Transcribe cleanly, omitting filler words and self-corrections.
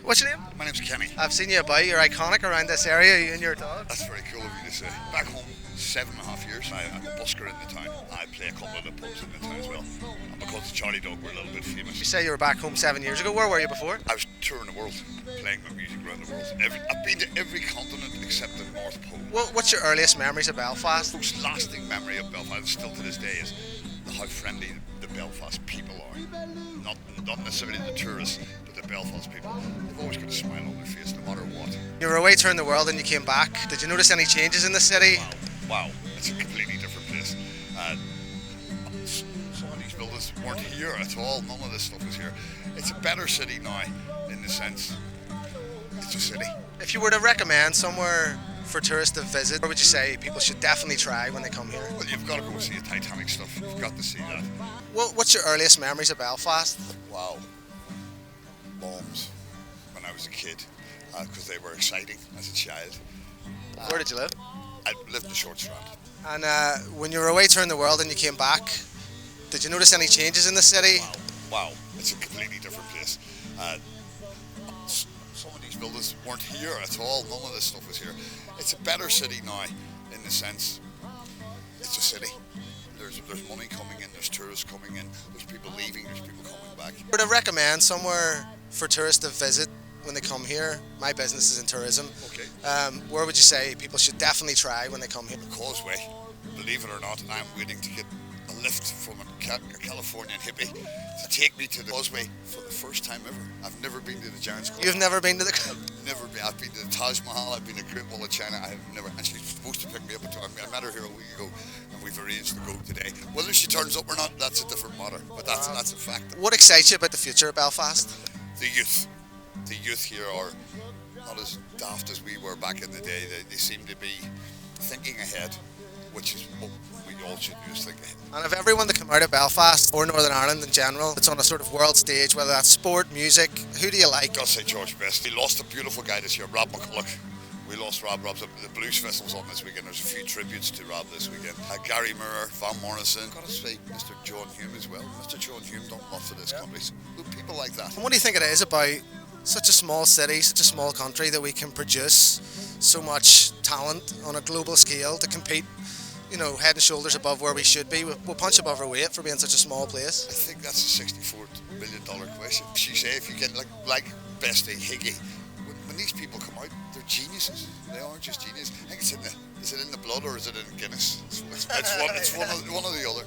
What's your name? My name's Kenny. I've seen you about. You're iconic around this area, you and your dog. That's very cool of you to say. Back home, 7.5 years. I'm a busker in the town. I play a couple of the pubs in the town as well. And because of Charlie Dog, we're a little bit famous. You say you were back home 7 years ago. Where were you before? I was touring the world, playing my music around the world. I've been to every continent except the North Pole. What's your earliest memories of Belfast? The most lasting memory of Belfast, still to this day, is how friendly the Belfast people are. Not necessarily the tourists, but the Belfast people. They've always got a smile on their face, no matter what. You were away touring the world and you came back. Did you notice any changes in the city? Wow, it's a completely different place. Some of these buildings weren't here at all. None of this stuff was here. It's a better city now, in the sense it's a city. If you were to recommend somewhere for tourists to visit, where would you say people should definitely try when they come here? Well, you've got to go see the Titanic stuff. You've got to see that. What's your earliest memories of Belfast? Wow. Bombs when I was a kid, because they were exciting as a child. Where did you live? I lived in Short Strand. And when you were away touring the world and you came back, did you notice any changes in the city? Wow, it's a completely different place. Some of these buildings weren't here at all. None of this stuff was here. It's a better city now, in the sense it's a city. There's money coming in, there's tourists coming in, there's people leaving, there's people coming back. If you were to recommend somewhere for tourists to visit when they come here, my business is in tourism. Okay. Where would you say people should definitely try when they come here? The Causeway, believe it or not, I'm waiting to get a lift from a Californian hippie to take me to the Causeway for the first time ever. I've never been to the Giant's Club. You've never been to the... Never been. I've been to the Taj Mahal, I've been to the Great Wall of China. I have never. And she's supposed to pick me up. I met her here a week ago, and we've arranged to go today. Whether she turns up or not, that's a different matter. But that's a fact. What excites you about the future of Belfast? The youth. The youth here are not as daft as we were back in the day. They seem to be thinking ahead, which is what we all should do, is think ahead. And of everyone that come out of Belfast, or Northern Ireland in general, it's on a sort of world stage, whether that's sport, music, who do you like? I've got to say George Best. We lost a beautiful guy this year, Rob McCulloch. We lost Rob. The Blues Festival's on this weekend. There's a few tributes to Rob this weekend. Gary Moore, Van Morrison. I've got to say Mr. John Hume as well. Mr. John Hume done a lot for this country. So, people like that. And what do you think it is about such a small city, such a small country, that we can produce so much talent on a global scale to compete, head and shoulders above where we should be? We'll punch above our weight for being such a small place. I think that's a $64 million question. You say if you get like Bestie, Higgy, when these people come out, they're geniuses. They are just geniuses. I think is it in the blood or is it in Guinness? It's one or the other.